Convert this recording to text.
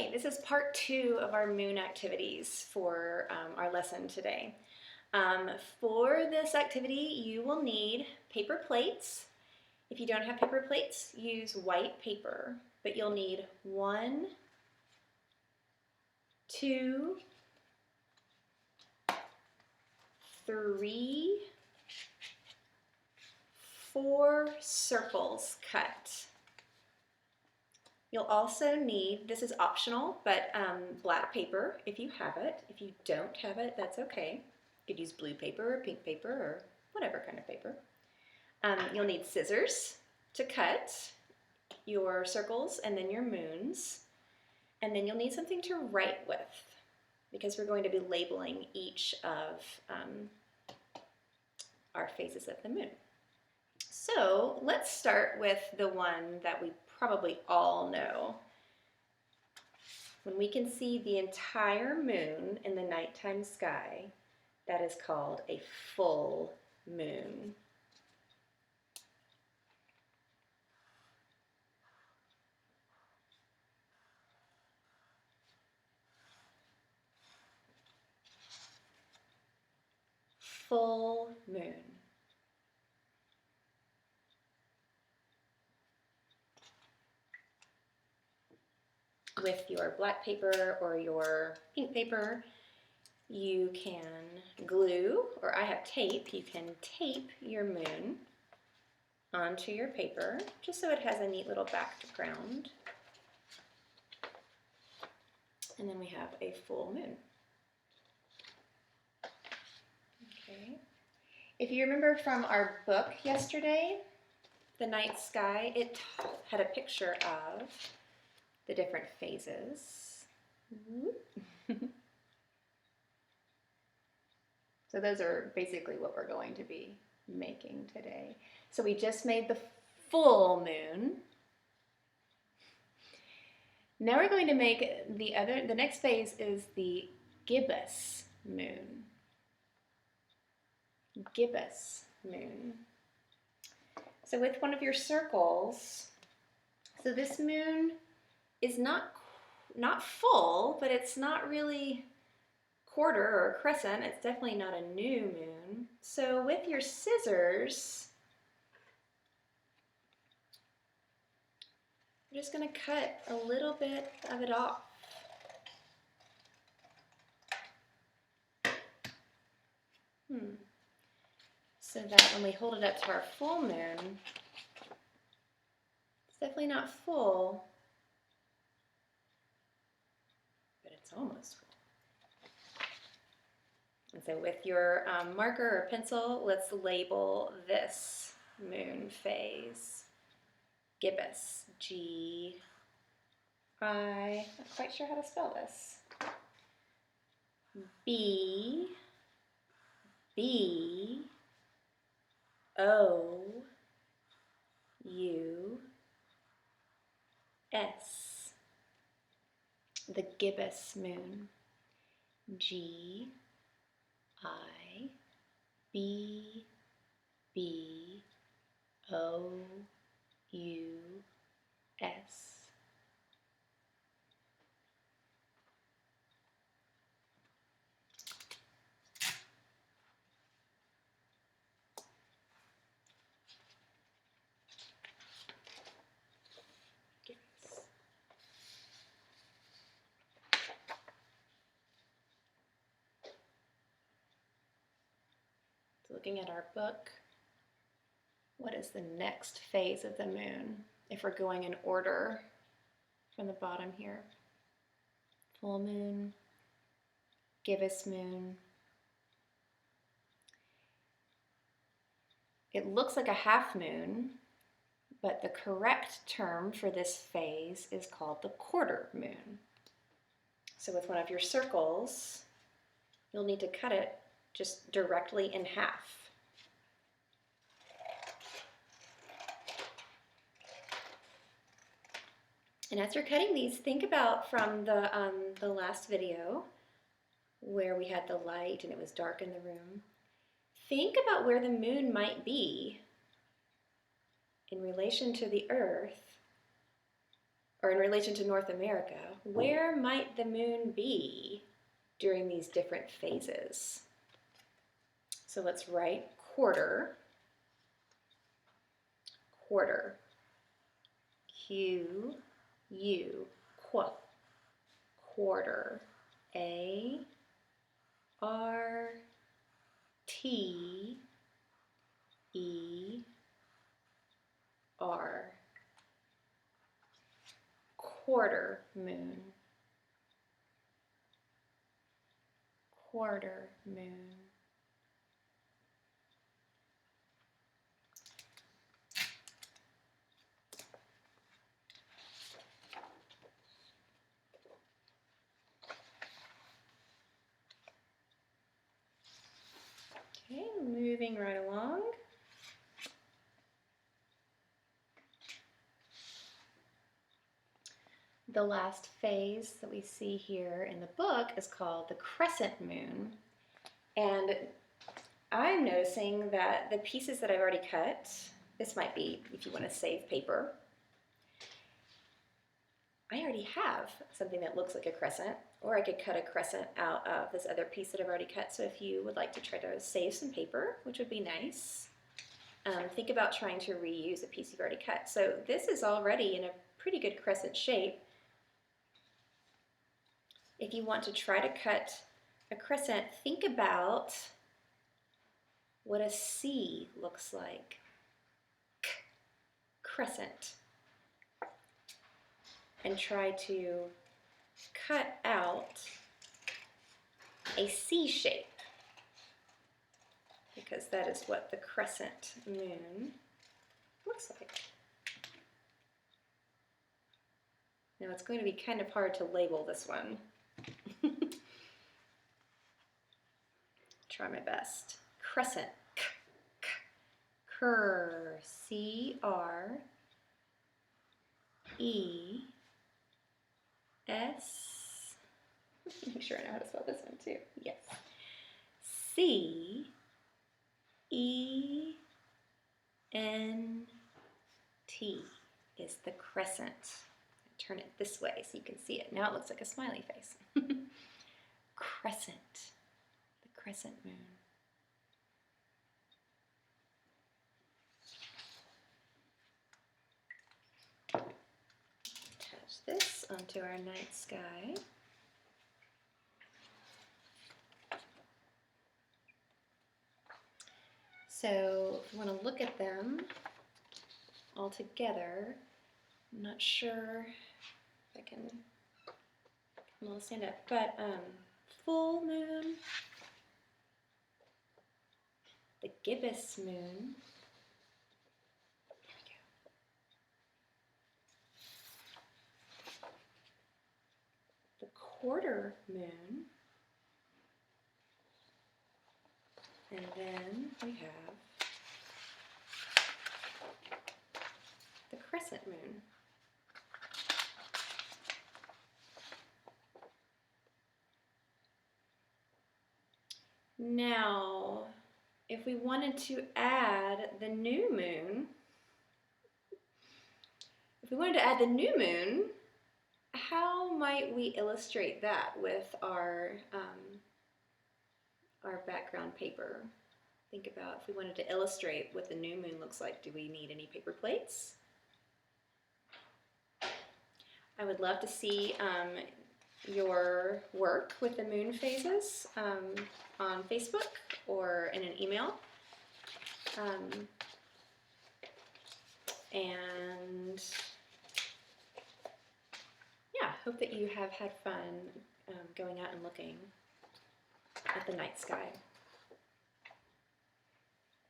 Okay, this is part 2 of our moon activities for our lesson today. For this activity, you will need paper plates. If you don't have paper plates, use white paper, but you'll need 1, 2, 3, 4 circles cut. You'll also need, this is optional, but black paper if you have it. If you don't have it, that's okay. You could use blue paper or pink paper or whatever kind of paper. You'll need scissors to cut your circles and then your moons. And then you'll need something to write with because we're going to be labeling each of our phases of the moon. So let's start with the one that we probably all know. When we can see the entire moon in the nighttime sky, that is called a full moon. Full moon. With your black paper or your pink paper, you can glue, or I have tape, you can tape your moon onto your paper just so it has a neat little background. And then we have a full moon. Okay. If you remember from our book yesterday, The Night Sky, it had a picture of the different phases. So those are basically what we're going to be making today. So we just made the full moon. Now we're going to make the next phase is the gibbous moon. Gibbous moon. So with one of your circles, so this moon is not full, but it's not really quarter or crescent. It's definitely not a new moon. So with your scissors, I'm just going to cut a little bit of it off. So that when we hold it up to our full moon, it's definitely not full, but it's almost full. And so with your marker or pencil, let's label this moon phase. Gibbous. G-I, not quite sure how to spell this. B, B, O, U, S. The gibbous moon. G, I, B, B, O, U, S. Looking at our book, what is the next phase of the moon? If we're going in order from the bottom here. Full moon, gibbous moon. It looks like a half moon, but the correct term for this phase is called the quarter moon. So with one of your circles, you'll need to cut it just directly in half. And as you're cutting these, think about from the last video where we had the light and it was dark in the room. Think about where the moon might be in relation to the Earth or in relation to North America, where might the moon be during these different phases? So let's write quarter, quarter, Q, U, qu, quarter, A, R, T, E, R, quarter moon, quarter moon. Okay, moving right along. The last phase that we see here in the book is called the crescent moon. And I'm noticing that the pieces that I've already cut, this might be if you want to save paper, I already have something that looks like a crescent, or I could cut a crescent out of this other piece that I've already cut. So if you would like to try to save some paper, which would be nice, think about trying to reuse a piece you've already cut. So this is already in a pretty good crescent shape. If you want to try to cut a crescent, think about what a C looks like. Crescent. And try to cut out a C shape, because that is what the crescent moon looks like. Now it's going to be kind of hard to label this one. Try my best. Crescent. Cr. C-R. E. S. Make sure I know how to spell this one too. Yes. C. E. N. T is the crescent. Turn it this way so you can see it. Now it looks like a smiley face. Crescent. The crescent moon. Attach this onto our night sky. So if you want to look at them all together, I'm not sure if I can all stand up, but full moon, the gibbous moon, there we go, the quarter moon, and then we have the crescent moon. Now, if we wanted to add the new moon, how might we illustrate that with our background paper? Think about if we wanted to illustrate what the new moon looks like. Do we need any paper plates? I would love to see your work with the moon phases on Facebook or in an email. And yeah, hope that you have had fun going out and looking at the night sky.